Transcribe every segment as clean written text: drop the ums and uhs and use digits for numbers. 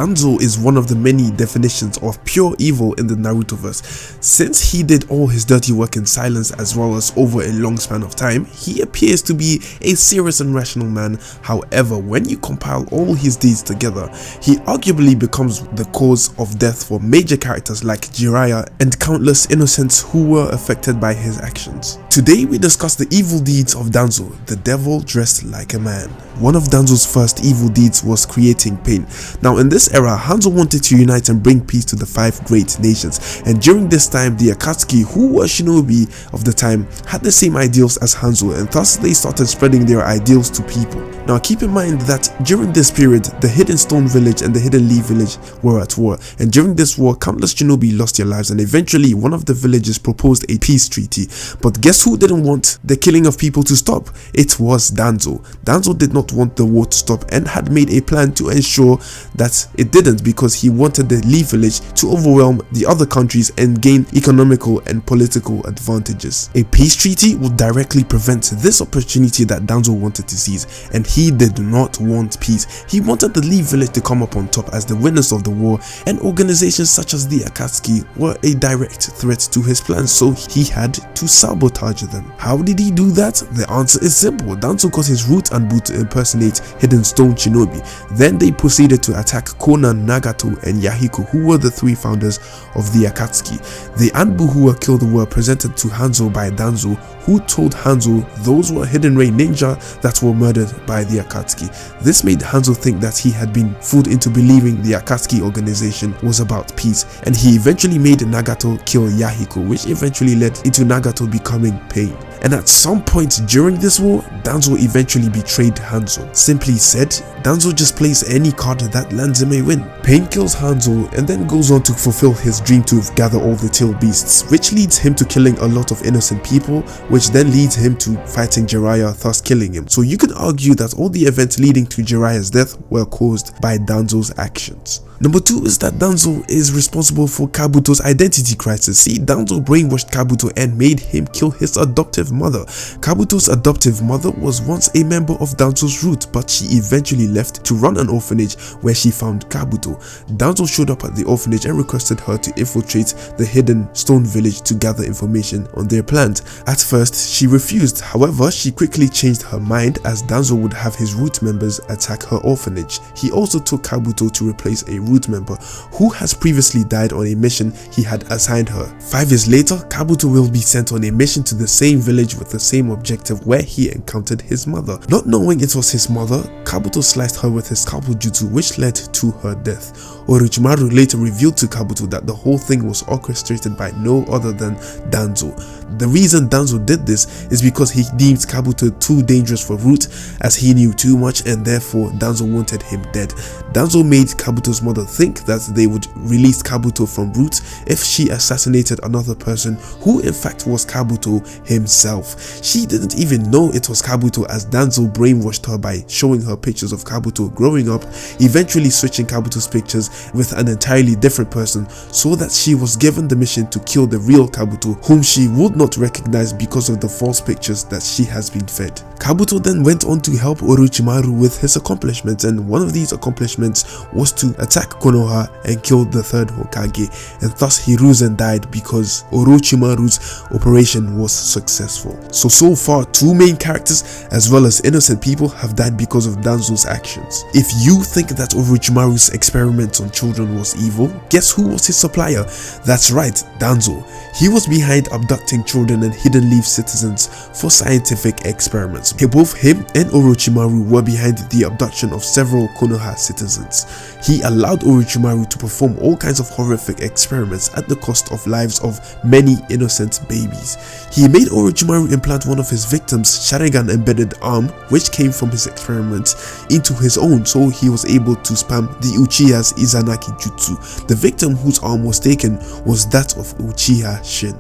Danzo is one of the many definitions of pure evil in the Narutoverse. Since he did all his dirty work in silence as well as over a long span of time, he appears to be a serious and rational man. However, when you compile all his deeds together, he arguably becomes the cause of death for major characters like Jiraiya and countless innocents who were affected by his actions. Today we discuss the evil deeds of Danzo, the devil dressed like a man. One of Danzo's first evil deeds was creating pain. Now in this era, Hanzo wanted to unite and bring peace to the 5 great nations, and during this time the Akatsuki, who were shinobi of the time, had the same ideals as Hanzo, and thus they started spreading their ideals to people. Now keep in mind that during this period, the Hidden Stone Village and the Hidden Leaf Village were at war, and during this war countless shinobi lost their lives, and eventually one of the villages proposed a peace treaty. But guess who didn't want the killing of people to stop? It was Danzo. Danzo did not want the war to stop and had made a plan to ensure that it didn't, because he wanted the Leaf Village to overwhelm the other countries and gain economical and political advantages. A peace treaty would directly prevent this opportunity that Danzo wanted to seize, and he did not want peace. He wanted the Leaf Village to come up on top as the winners of the war, and organizations such as the Akatsuki were a direct threat to his plans, so he had to sabotage them. How did he do that? The answer is simple. Danzo got his root Anbu to impersonate Hidden Stone Shinobi. Then they proceeded to attack Konan, Nagato and Yahiko, who were the 3 founders of the Akatsuki. The Anbu who were killed were presented to Hanzo by Danzo, who told Hanzo those were Hidden Ray ninja that were murdered by the Akatsuki. This made Hanzo think that he had been fooled into believing the Akatsuki organization was about peace, and he eventually made Nagato kill Yahiko, which eventually led into Nagato becoming Pain. And at some point during this war, Danzo eventually betrayed Hanzo. Simply said, Danzo just plays any card that lands him a win. Pain kills Hanzo and then goes on to fulfill his dream to gather all the tail beasts, which leads him to killing a lot of innocent people, which then leads him to fighting Jiraiya, thus killing him. So you could argue that all the events leading to Jiraiya's death were caused by Danzo's actions. Number 2 is that Danzo is responsible for Kabuto's identity crisis. See, Danzo brainwashed Kabuto and made him kill his adoptive mother. Kabuto's adoptive mother was once a member of Danzo's root, but she eventually left to run an orphanage where she found Kabuto. Danzo showed up at the orphanage and requested her to infiltrate the Hidden Stone Village to gather information on their plans. At first, she refused. However, she quickly changed her mind as Danzo would have his root members attack her orphanage. He also took Kabuto to replace a root member who has previously died on a mission he had assigned her. 5 years later, Kabuto will be sent on a mission to the same village with the same objective where he encountered his mother. Not knowing it was his mother, Kabuto sliced her with his scalpel jutsu, which led to her death. Orochimaru later revealed to Kabuto that the whole thing was orchestrated by no other than Danzo. The reason Danzo did this is because he deemed Kabuto too dangerous for Root, as he knew too much, and therefore Danzo wanted him dead. Danzo made Kabuto's mother think that they would release Kabuto from Root if she assassinated another person, who in fact was Kabuto himself. She didn't even know it was Kabuto, as Danzo brainwashed her by showing her pictures of Kabuto growing up, eventually switching Kabuto's pictures with an entirely different person, so that she was given the mission to kill the real Kabuto, whom she would not recognize because of the false pictures that she has been fed. Kabuto then went on to help Orochimaru with his accomplishments, and one of these accomplishments was to attack Konoha and kill the 3rd Hokage, and thus Hiruzen died because Orochimaru's operation was successful. So far 2 main characters as well as innocent people have died because of Danzo's actions. If you think that Orochimaru's experiment on children was evil, guess who was his supplier? That's right, Danzo. He was behind abducting children and Hidden Leaf citizens for scientific experiments. Both him and Orochimaru were behind the abduction of several Konoha citizens. He allowed Orochimaru to perform all kinds of horrific experiments at the cost of lives of many innocent babies. He made Orochimaru implant one of his victims' Sharingan embedded arm, which came from his experiments, into his own, so he was able to spam the Uchiha's Izanagi Jutsu. The victim whose arm was taken was that of Uchiha Shin.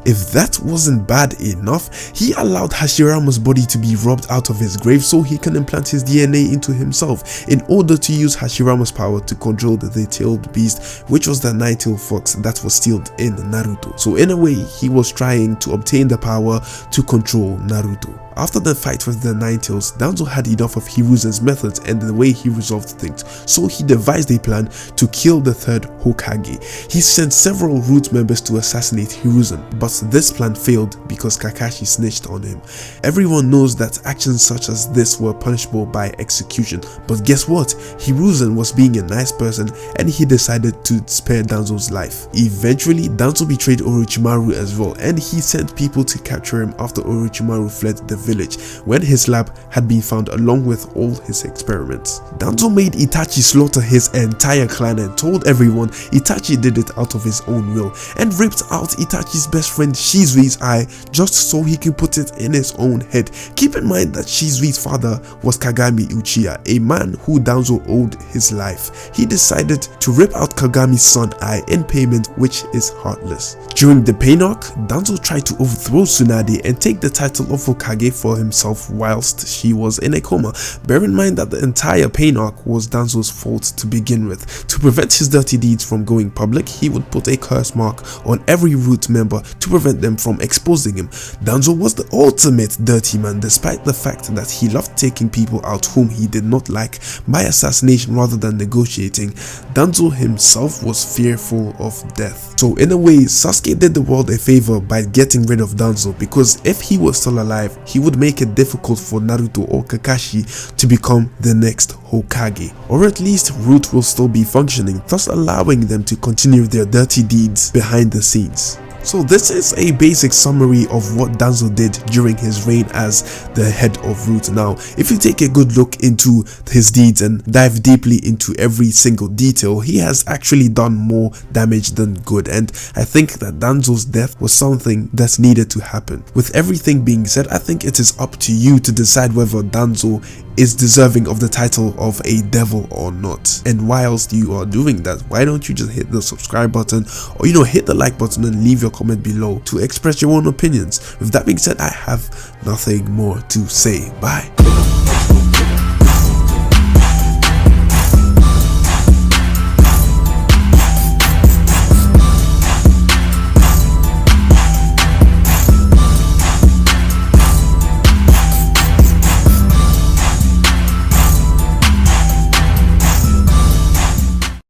If that wasn't bad enough, he allowed Hashirama's body to be robbed out of his grave so he can implant his DNA into himself in order to use Hashirama's power to control the tailed beast, which was the 9-tailed fox that was sealed in Naruto. So in a way, he was trying to obtain the power to control Naruto. After the fight with the Nine Tails, Danzo had enough of Hiruzen's methods and the way he resolved things, so he devised a plan to kill the third Hokage. He sent several root members to assassinate Hiruzen, but this plan failed because Kakashi snitched on him. Everyone knows that actions such as this were punishable by execution, but guess what? Hiruzen was being a nice person and he decided to spare Danzo's life. Eventually, Danzo betrayed Orochimaru as well, and he sent people to capture him after Orochimaru fled the village when his lab had been found along with all his experiments. Danzo made Itachi slaughter his entire clan and told everyone Itachi did it out of his own will, and ripped out Itachi's best friend Shizui's eye just so he could put it in his own head. Keep in mind that Shizui's father was Kagami Uchiha, a man who Danzo owed his life. He decided to rip out Kagami's son's eye in payment, which is heartless. During the pain arc, Danzo tried to overthrow Tsunade and take the title of Hokage for himself whilst she was in a coma. Bear in mind that the entire pain arc was Danzo's fault to begin with. To prevent his dirty deeds from going public, he would put a curse mark on every root member to prevent them from exposing him. Danzo was the ultimate dirty man, despite the fact that he loved taking people out whom he did not like by assassination rather than negotiating. Danzo himself was fearful of death. So in a way, Sasuke did the world a favor by getting rid of Danzo, because if he was still alive, he would make it difficult for Naruto or Kakashi to become the next Hokage, or at least Root will still be functioning, thus allowing them to continue their dirty deeds behind the scenes. So this is a basic summary of what Danzo did during his reign as the head of Root. Now, if you take a good look into his deeds and dive deeply into every single detail, he has actually done more damage than good, and I think that Danzo's death was something that needed to happen. With everything being said, I think it is up to you to decide whether Danzo is deserving of the title of a devil or not. And whilst you are doing that, why don't you just hit the subscribe button, or hit the like button and leave your comment below to express your own opinions. With that being said, I have nothing more to say. Bye.